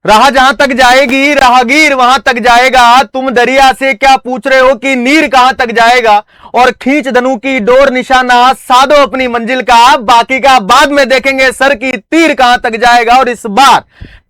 राह जहां तक जाएगी राहगीर वहां तक जाएगा, तुम दरिया से क्या पूछ रहे हो कि नीर कहां तक जाएगा। और खींच धनु की डोर निशाना, साधो अपनी मंजिल का, बाकी का बाद में देखेंगे सर की तीर कहां तक जाएगा। और इस बार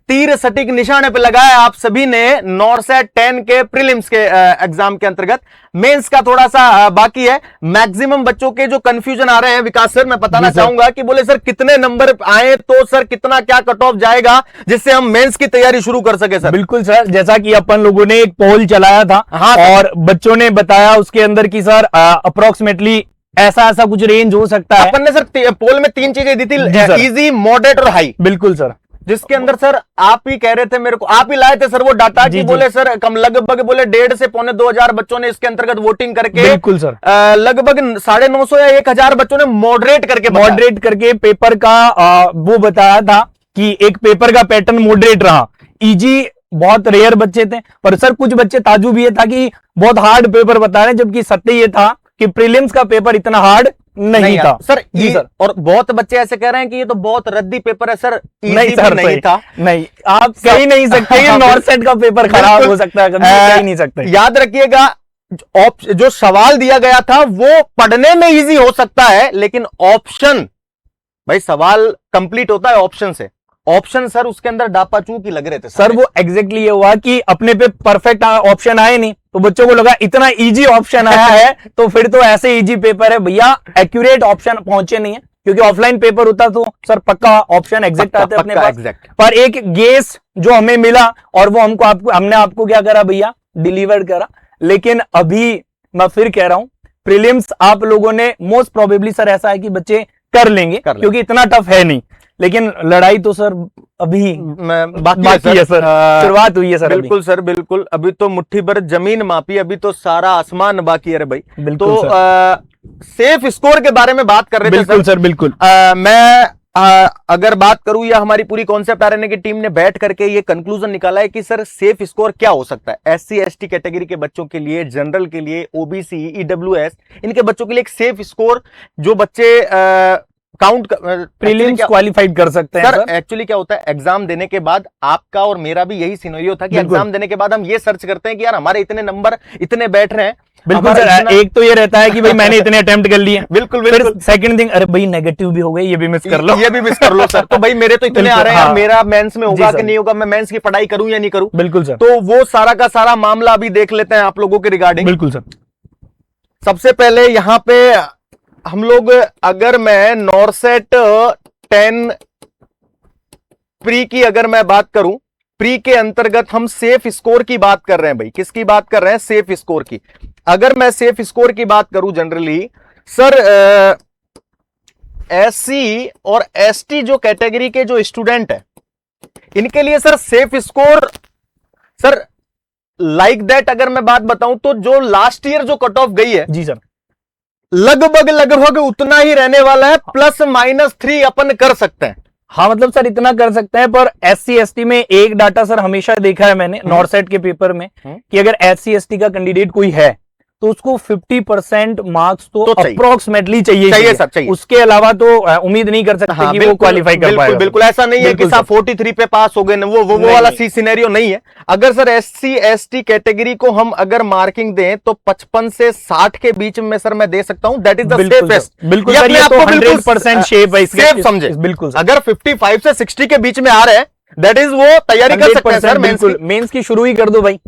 तीर सटीक निशाने पे लगाया आप सभी ने नॉरसेट 10 के प्रीलिम्स के एग्जाम के अंतर्गत। मेंस का थोड़ा सा बाकी है। मैक्सिमम बच्चों के जो कंफ्यूजन आ रहे हैं विकास सर, मैं बताना चाहूंगा कि बोले सर कितने नंबर आए तो सर कितना क्या कट ऑफ जाएगा जिससे हम मेंस की तैयारी शुरू कर सके सर। बिल्कुल सर, जैसा कि अपन लोगों ने एक पोल चलाया था, हाँ और बच्चों ने बताया उसके अंदर की सर अप्रोक्सीमेटली ऐसा ऐसा कुछ रेंज हो सकता है। अपन ने सर पोल में 3 चीजें दी थी, इजी, मॉडरेट और हाई। बिल्कुल सर, जिसके अंदर सर आप ही कह रहे थे मेरे को, आप ही लाए थे सर वो डाटा कि बोले सर कम लगभग बोले 1,500 से 2,500 बच्चों ने इसके अंतर्गत वोटिंग करके, बिल्कुल सर, लगभग 950 या 1,000 बच्चों ने मॉडरेट करके पेपर का वो बताया था कि एक पेपर का पैटर्न मॉडरेट रहा। इजी बहुत रेयर बच्चे थे, पर सर कुछ बच्चे ताजुब ये था कि बहुत हार्ड पेपर बता रहे हैं, जबकि सत्य ये था कि प्रीलिम्स का पेपर इतना हार्ड नहीं था सर। जी सर, और बहुत बच्चे ऐसे कह रहे हैं कि ये तो बहुत रद्दी पेपर है सर। नहीं सर, नहीं था, नहीं, आप कह ही नहीं सकते कि नॉरसेट का पेपर खराब हो सकता है, कह ही नहीं सकते। याद रखिएगा जो सवाल दिया गया था वो पढ़ने में इजी हो सकता है, लेकिन ऑप्शन, भाई सवाल कंप्लीट होता है ऑप्शन से। ऑप्शन सर उसके अंदर डापाचू की लग रहे थे सर। वो एग्जैक्टली ये हुआ कि अपने पे परफेक्ट ऑप्शन आए नहीं, तो बच्चों को लगा इतना इजी ऑप्शन आया है तो फिर तो ऐसे इजी पेपर है। भैया एक्यूरेट ऑप्शन पहुंचे नहीं है, क्योंकि ऑफलाइन पेपर होता तो सर पक्का ऑप्शन एग्जैक्ट आते अपने पास। पर एक गेस जो हमें मिला और वो हमने आपको क्या करा भैया, डिलीवर करा। लेकिन अभी मैं फिर कह रहा हूं, प्रीलिम्स आप लोगों ने मोस्ट प्रोबेबली सर ऐसा है कि बच्चे कर लेंगे, क्योंकि इतना टफ है नहीं। लेकिन लड़ाई तो सर अभी बाकी है सर, शुरुआत हुई है सर। बिल्कुल सर, बिल्कुल। अभी तो मुट्ठी भर जमीन मापी, अभी तो सारा आसमान बाकी है रे भाई। बिल्कुल तो सेफ स्कोर के बारे में बात कर रहे थे सर। बिल्कुल मैं अगर बात करूं, या हमारी पूरी कॉन्सेप्ट आरएनए की टीम ने बैठ करके ये कंक्लूजन निकाला है कि सर सेफ स्कोर क्या हो सकता है एससी एसटी कैटेगरी के बच्चों के लिए, जनरल के लिए, ओबीसी, ईडब्ल्यूएस, इनके बच्चों के लिए एक सेफ स्कोर जो बच्चे काउंट प्रीलिम्स क्वालिफाइड कर सकते हैं। सर एक्चुअली क्या होता है, एग्जाम देने के बाद आपका और मेरा भी यही सिनेरियो था कि एग्जाम देने के बाद हम ये सर्च करते हैं कि यार हमारे इतने नंबर इतने बैठ रहे हैं। बिल्कुल सर, एक तो ये रहता है कि भाई मैंने इतने अटेम्प्ट कर लिए। बिल्कुल बिल्कुल। सेकंड थिंग, अरे भाई नेगेटिव भी हो गए, ये भी मिस कर लो, ये भी मिस कर लो सर। तो भाई मेरे तो इतने आ रहे हैं, मेरा मेंस में होगा कि नहीं होगा, मैं मेंस की पढ़ाई करूं या नहीं करूं। बिल्कुल सर। तो वो सारा का सारा मामला अभी देख लेते हैं आप लोगों के रिगार्डिंग। बिल्कुल सर। सबसे पहले यहां पे हम लोग, अगर मैं नॉरसेट 10 प्री की अगर मैं बात करूं, प्री के अंतर्गत हम सेफ स्कोर की बात कर रहे हैं भाई। किसकी बात कर रहे हैं? सेफ स्कोर की। अगर मैं सेफ स्कोर की बात करूं जनरली सर, एससी और एसटी जो कैटेगरी के जो स्टूडेंट है इनके लिए sir safe score sir like that अगर मैं बात बताऊं तो जो लास्ट ईयर जो कट ऑफ गई है जी सर, लगभग उतना ही रहने वाला है, +-3 अपन कर सकते हैं। हाँ मतलब सर इतना कर सकते हैं। पर एससी एसटी में एक डाटा सर हमेशा देखा है मैंने नॉरसेट के पेपर में कि अगर एससी एसटी का कैंडिडेट कोई है तो उसको 50% मार्क्स तो अप्रोक्सीमेटली चाहिए सर, चाहिए। उसके अलावा तो उम्मीद नहीं कर सकते कि वो क्वालिफाई कर पाएगा। बिल्कुल ऐसा नहीं है कि साहब 43 पे पास हो गए, वो वाला सी सिनेरियो नहीं है। अगर सर एससी एसटी कैटेगरी को हम अगर मार्किंग दें तो 55 से 60 के बीच में सर मैं दे सकता हूं, दैट इज द सेफेस्ट। बिल्कुल सर, ये तो 100% सेफ समझे। बिल्कुल, अगर 55 से 60 के बीच में आ रहे हैं दैट इज वो तैयारी कर सकते हैं सर। बिल्कुल, मेंस की शुरू ही कर दो भाई,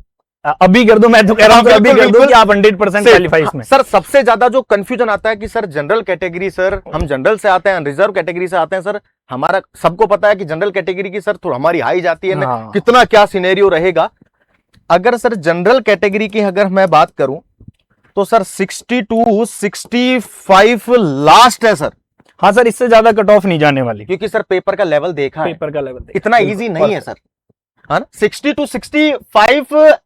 अभी कर दो। मैं तो कह रहा हूं अभी कर दो कि आप 100% क्वालिफाई इसमें। सर सबसे ज्यादा जो कंफ्यूजन आता है कि सर जनरल कैटेगरी, सर हम जनरल से आते हैं, रिजर्व कैटेगरी से आते हैं सर। हमारा सबको पता है कि जनरल कैटेगरी की सर थोड़ा हमारी हाई जाती है ना, कितना क्या सिनेरियो रहेगा। अगर सर जनरल कैटेगरी की अगर मैं बात करूं तो सर 62 65 लास्ट है सर। हाँ सर, इससे ज्यादा कट ऑफ नहीं जाने वाली, क्योंकि सर पेपर का लेवल देखा है, पेपर का लेवल इतना इजी नहीं है सर, है ना। 62 65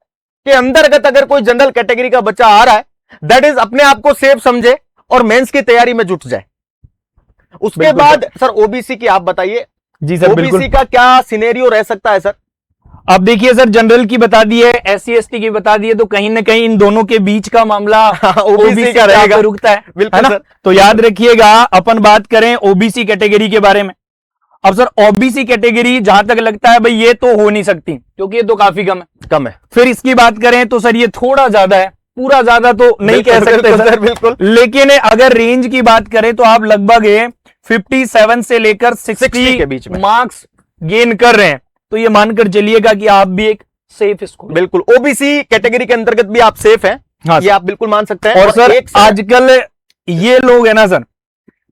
के अंतर्गत अगर कोई जनरल कैटेगरी का बच्चा आ रहा है दैट इज अपने आप को सेफ समझे और मेंस की तैयारी में जुट जाए। उसके बाद सर ओबीसी की आप बताइए। जी सर, ओबीसी का क्या सिनेरियो रह सकता है सर? अब देखिए सर, जनरल की बता दी है, एससी एसटी की बता दी है, तो कहीं ना कहीं इन दोनों के बीच का मामला ओबीसी का रहेगा, रुकता है। बिल्कुल सर। तो याद रखिएगा अपन बात करें ओबीसी कैटेगरी के बारे में, अब सर ओबीसी कैटेगरी जहां तक लगता है भाई ये तो हो नहीं सकती, क्योंकि ये तो काफी कम है। फिर इसकी बात करें तो सर ये थोड़ा ज्यादा है, पूरा ज्यादा तो नहीं कह सकते सर, बिल्कुल। लेकिन अगर रेंज की बात करें तो आप लगभग 57 से लेकर 60 के बीच में मार्क्स गेन कर रहे हैं, तो ये मानकर चलिएगा कि आप भी एक सेफ स्कोर। बिल्कुल, ओबीसी कैटेगरी के अंतर्गत भी आप सेफ हैं। हाँ ये आप बिल्कुल मान सकते हैं। और सर आजकल ये लोग है ना सर,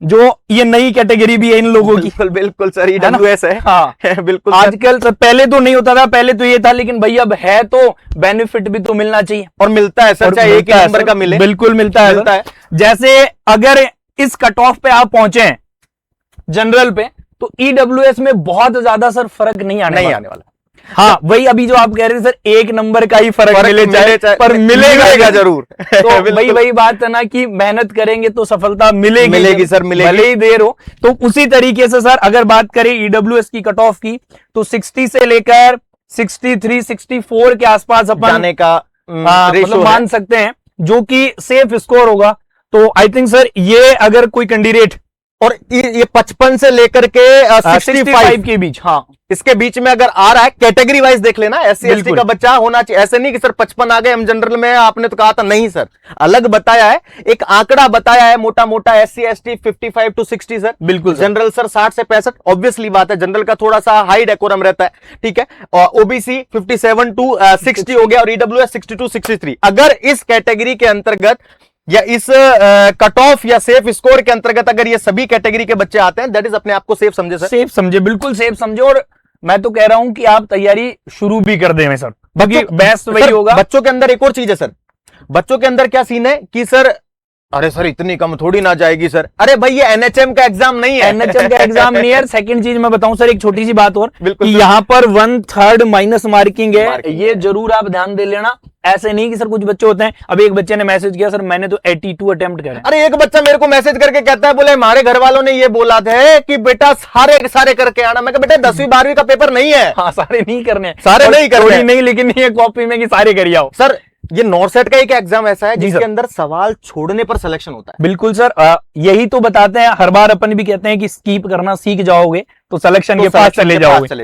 जो ये नई कैटेगरी भी है इन लोगों की, बिल्कुल बिल्कुल सर, ईडब्ल्यूएस है। हाँ बिल्कुल आजकल सर, पहले तो नहीं होता था, पहले तो ये था, लेकिन भाई अब है तो बेनिफिट भी तो मिलना चाहिए, और मिलता है सर, चाहे एक ही नंबर का मिले, बिल्कुल मिलता है। जैसे अगर इस कट ऑफ पे आप पहुंचे हैं जनरल पे, तो ईडब्ल्यूएस में बहुत ज्यादा सर फर्क नहीं आने वाला। हाँ वही अभी जो आप कह रहे थे सर, एक नंबर का ही फर्क मिले चाहे, पर मिलेगा जरूर। तो वही बात है ना कि मेहनत करेंगे तो सफलता मिलेगी सर, भले ही देर हो। तो उसी तरीके से सर अगर बात करें ईडब्ल्यूएस की कट ऑफ की, तो 60 से लेकर 63, 64 के आसपास अपन जाने का मतलब मान सकते हैं, जो कि सेफ स्कोर होगा। तो आई थिंक सर ये अगर कोई कैंडिडेट, और ये 55 से लेकर के 65 के बीच, हाँ इसके बीच में अगर आ रहा है, कैटेगरी वाइज देख लेना, SC ST का बच्चा होना चाहिए। ऐसे नहीं कि सर 55 आ गए हम जनरल में, आपने तो कहा था, नहीं सर, अलग बताया है, एक आंकड़ा बताया है मोटा मोटा, SC ST 55 to 60 सर, बिल्कुल जनरल सर 60 से 65, ऑब्वियसली बात है, जनरल का थोड़ा सा हाई डेकोरम रहता है, ठीक है। और ओबीसी 57 to 60 हो गया, और ईडब्ल्यूएस 60 to 63। अगर इस कैटेगरी के अंतर्गत या इस कट ऑफ या सेफ स्कोर के अंतर्गत अगर ये सभी कैटेगरी के बच्चे आते हैं, दैट इज अपने आप को सेफ समझे सर, सेफ समझे, बिल्कुल सेफ समझे। और मैं तो कह रहा हूं कि आप तैयारी शुरू भी कर दें सर, बाकी बेस्ट वही होगा। बच्चों के अंदर एक और चीज है सर, बच्चों के अंदर क्या सीन है कि सर, अरे सर इतनी कम थोड़ी ना जाएगी सर, अरे भाई ये एनएचएम का एग्जाम नहीं है, एनएचएम का एग्जाम नहीं है। सेकंड चीज मैं बताऊं सर, एक छोटी सी बात और, कि यहाँ पर 1/3 माइनस मार्किंग है, ये जरूर आप ध्यान दे लेना। ऐसे नहीं कि सर कुछ बच्चे होते हैं, अब एक बच्चे ने मैसेज किया, सर मैंने तो 82 अटेम्प्ट करे। अरे एक बच्चा मेरे को मैसेज करके कहता है, बोले हमारे घर वालों ने ये बोला था कि बेटा सारे करके आना। मैं कहा बेटा 10वीं 12वीं का पेपर नहीं है। हाँ सारे नहीं करने, सारे नहीं करने, नहीं, लेकिन ये कॉपी में कि सारे करिए आओ सर। ये नॉर्सेट का एक एग्जाम ऐसा है जिसके अंदर सवाल छोड़ने पर सिलेक्शन होता है। बिल्कुल सर, यही तो बताते हैं, हर बार अपन भी कहते हैं कि स्कीप करना सीख जाओगे तो सिलेक्शन के पास चले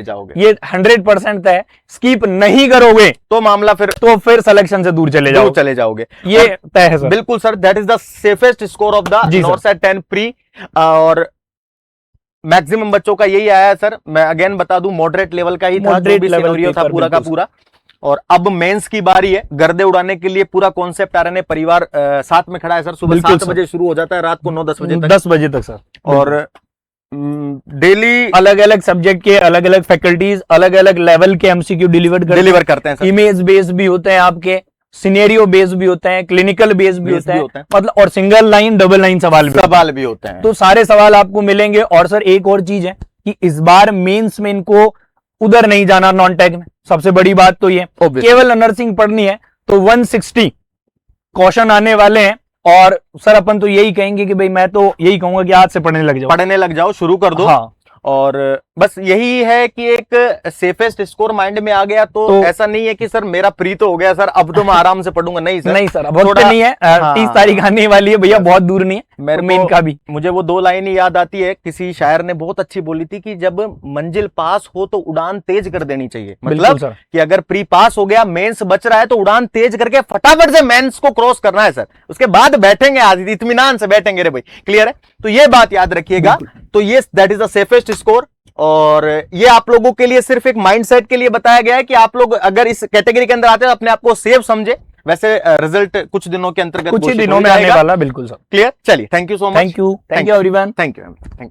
जाओगे। ये 100% है, स्कीप नहीं करोगे तो मामला फिर सिलेक्शन से दूर चले जाओगे, ये तय है सर। बिल्कुल sir, that is the safest score of the नॉर्सेट 10 pre, और मैक्सिमम बच्चों का यही आया है सर। मैं अगेन बता दूं, मॉडरेट लेवल का ही था, जो भी सिनेरियो था पूरा का पूरा। और अब मेंस की बारी है, गर्दे उड़ाने के लिए पूरा कॉन्सेप्ट आरएनए परिवार साथ में खड़ा है सर। सुबह 7 बजे शुरू हो जाता है, रात को 9-10 बजे तक, 10 बजे तक सर। और डेली अलग अलग सब्जेक्ट के अलग अलग फैकल्टीज अलग अलग लेवल के एमसीक्यू डिलीवर करते हैं। इमेज बेस्ड भी होते हैं, आपके सिनेरियो बेस्ड भी होते हैं, क्लिनिकल बेस्ड भी होते हैं, मतलब, और सिंगल लाइन डबल लाइन सवाल भी होते हैं। तो सारे सवाल आपको मिलेंगे। और सर एक और चीज है कि इस बार मेंस में इनको उधर नहीं जाना, नॉन टेक में, सबसे बड़ी बात तो ये, केवल नर्सिंग पढ़नी है तो 160 क्वेश्चन आने वाले हैं। और सर अपन तो यही कहेंगे कि भाई, मैं तो यही कहूंगा कि आज से पढ़ने लग जाओ, शुरू कर दो। हाँ। और बस यही है कि एक सेफेस्ट स्कोर माइंड में आ गया तो ऐसा नहीं है कि सर मेरा प्री तो हो गया सर, अब तो मैं आराम से पढ़ूंगा, नहीं सर, अब थोड़ा नहीं है। 30 तारीख आने वाली है भैया, बहुत दूर नहीं है मेन का भी। मुझे वो 2 लाइन याद आती है, किसी शायर ने बहुत अच्छी बोली थी कि जब मंजिल पास हो तो उड़ान तेज कर देनी चाहिए। मतलब कि अगर प्री पास हो गया, मेंस बच रहा है, तो उड़ान तेज करके फटाफट से मेंस को क्रॉस करना है सर। उसके बाद बैठेंगे, आज इत्मीनान से बैठेंगे रे भाई, क्लियर है? तो ये बात याद रखिएगा। तो ये that is the safest score. और ये आप लोगों के लिए सिर्फ एक माइंडसेट के लिए बताया गया है कि आप लोग अगर इस कैटेगरी के अंदर आते हैं तो अपने आप को सेफ समझे। वैसे रिजल्ट कुछ दिनों के अंतर्गत, कुछ ही दिनों में आने वाला, बिल्कुल सर, क्लियर। चलिए, thank you so much. Thank you everyone, thank you.